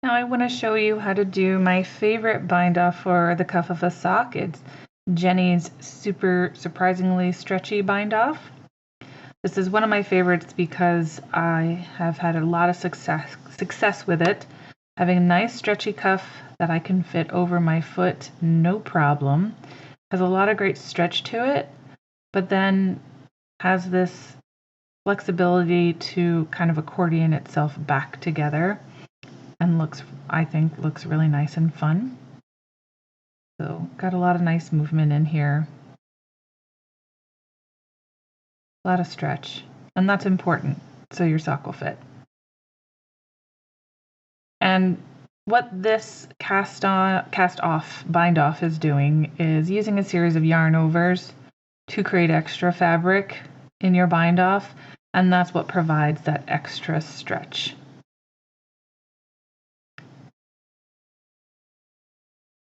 Now I want to show you how to do my favorite bind off for the cuff of a sock. It's Jeny's super surprisingly stretchy bind off. This is one of my favorites because I have had a lot of success with it. Having a nice stretchy cuff that I can fit over my foot, no problem. Has a lot of great stretch to it, but then has this flexibility to kind of accordion itself back together. And I think looks really nice and fun. So got a lot of nice movement in here. A lot of stretch, and that's important so your sock will fit. And what this cast off bind off is doing is using a series of yarn overs to create extra fabric in your bind off, and that's what provides that extra stretch.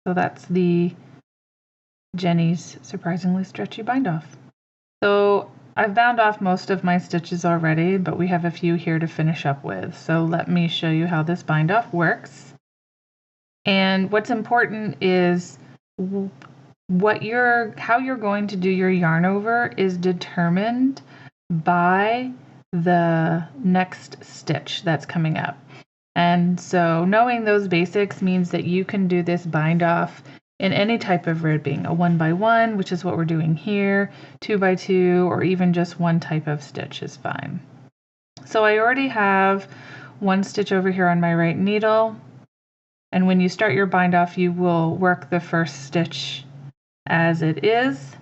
So that's the Jeny's surprisingly stretchy bind off. So I've bound off most of my stitches already, but we have a few here to finish up with. So let me show you how this bind off works. And what's important is how you're going to do your yarn over is determined by the next stitch that's coming up. And so knowing those basics means that you can do this bind off in any type of ribbing, a 1x1, which is what we're doing here, 2x2, or even just one type of stitch is fine. So I already have one stitch over here on my right needle, and when you start your bind off, you will work the first stitch as it is,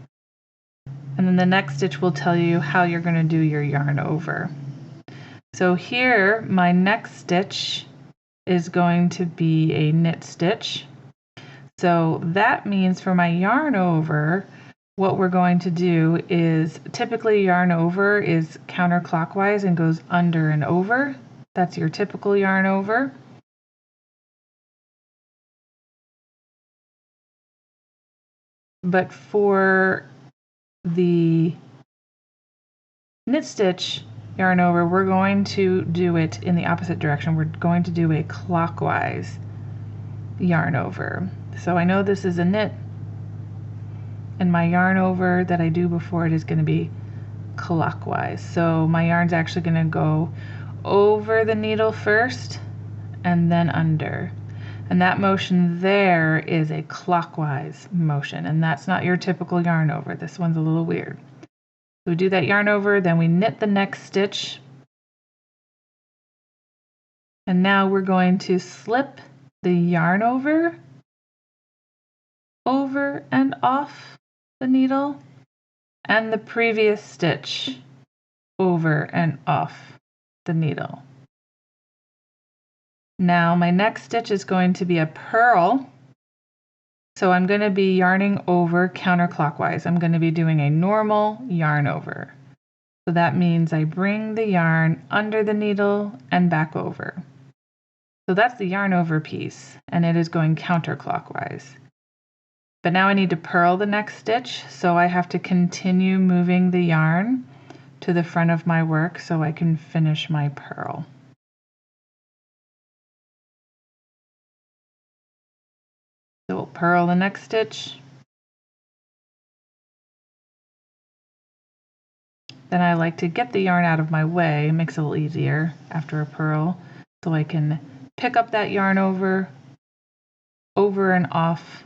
and then the next stitch will tell you how you're going to do your yarn over. So here, my next stitch is going to be a knit stitch. So that means for my yarn over, what we're going to do is typically yarn over is counterclockwise and goes under and over. That's your typical yarn over. But for the knit stitch yarn over, we're going to do it in the opposite direction. We're going to do a clockwise yarn over. So I know this is a knit, and my yarn over that I do before it is going to be clockwise. So my yarn's actually going to go over the needle first and then under. And that motion there is a clockwise motion, and that's not your typical yarn over. This one's a little weird. So we do that yarn over, then we knit the next stitch. And now we're going to slip the yarn over and off the needle, and the previous stitch over and off the needle. Now my next stitch is going to be a purl. So I'm going to be yarning over counterclockwise. I'm going to be doing a normal yarn over. So that means I bring the yarn under the needle and back over. So that's the yarn over piece, and it is going counterclockwise. But now I need to purl the next stitch, so I have to continue moving the yarn to the front of my work so I can finish my purl. So we'll purl the next stitch. Then I like to get the yarn out of my way. It makes it a little easier after a purl, so I can pick up that yarn over and off,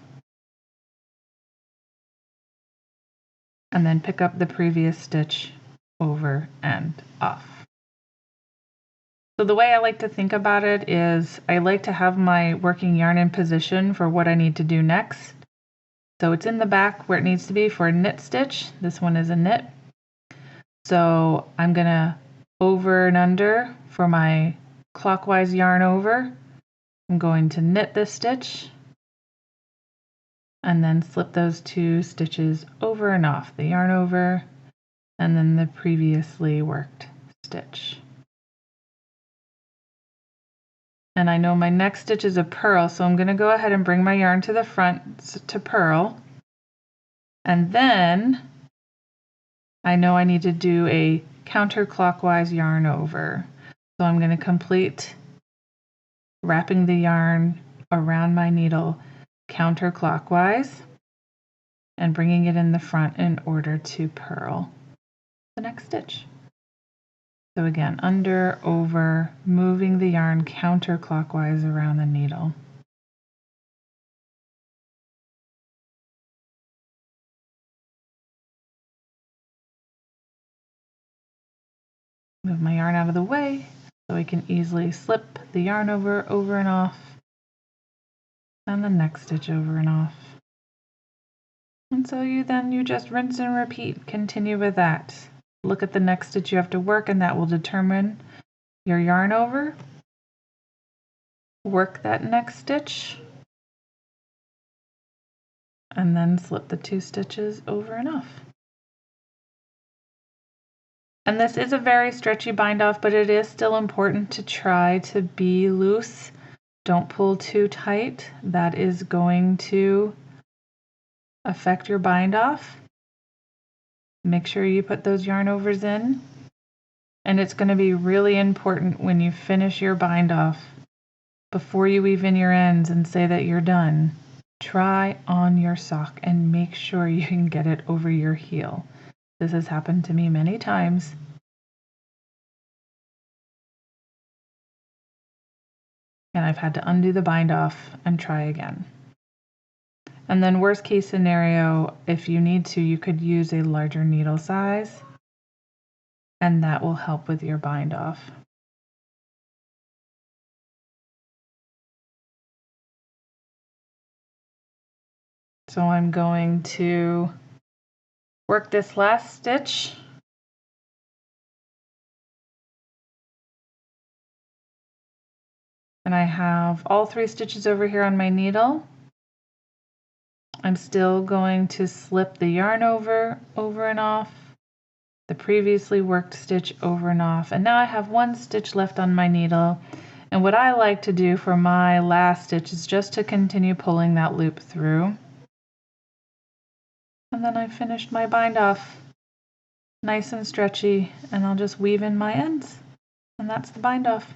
and then pick up the previous stitch over and off. So the way I like to think about it is I like to have my working yarn in position for what I need to do next. So it's in the back where it needs to be for a knit stitch. This one is a knit. So I'm gonna over and under for my clockwise yarn over. I'm going to knit this stitch and then slip those two stitches over and off, the yarn over and then the previously worked stitch. And I know my next stitch is a purl, so I'm going to go ahead and bring my yarn to the front to purl. And then I know I need to do a counterclockwise yarn over. So I'm going to complete wrapping the yarn around my needle counterclockwise and bringing it in the front in order to purl the next stitch. So again, under, over, moving the yarn counterclockwise around the needle. Move my yarn out of the way so I can easily slip the yarn over and off, and the next stitch over and off. And so you just rinse and repeat. Continue with that. Look at the next stitch you have to work, and that will determine your yarn over. Work that next stitch, and then slip the 2 stitches over and off. And this is a very stretchy bind off, but it is still important to try to be loose. Don't pull too tight. That is going to affect your bind off. Make sure you put those yarn overs in. And it's going to be really important when you finish your bind off, before you weave in your ends and say that you're done, try on your sock and make sure you can get it over your heel. This has happened to me many times. And I've had to undo the bind off and try again. And then worst case scenario, if you need to, you could use a larger needle size, and that will help with your bind off. So I'm going to work this last stitch. And I have all 3 stitches over here on my needle. I'm still going to slip the yarn over and off, the previously worked stitch over and off, and now I have 1 stitch left on my needle. And what I like to do for my last stitch is just to continue pulling that loop through. And then I've finished my bind off, nice and stretchy, and I'll just weave in my ends, and that's the bind off.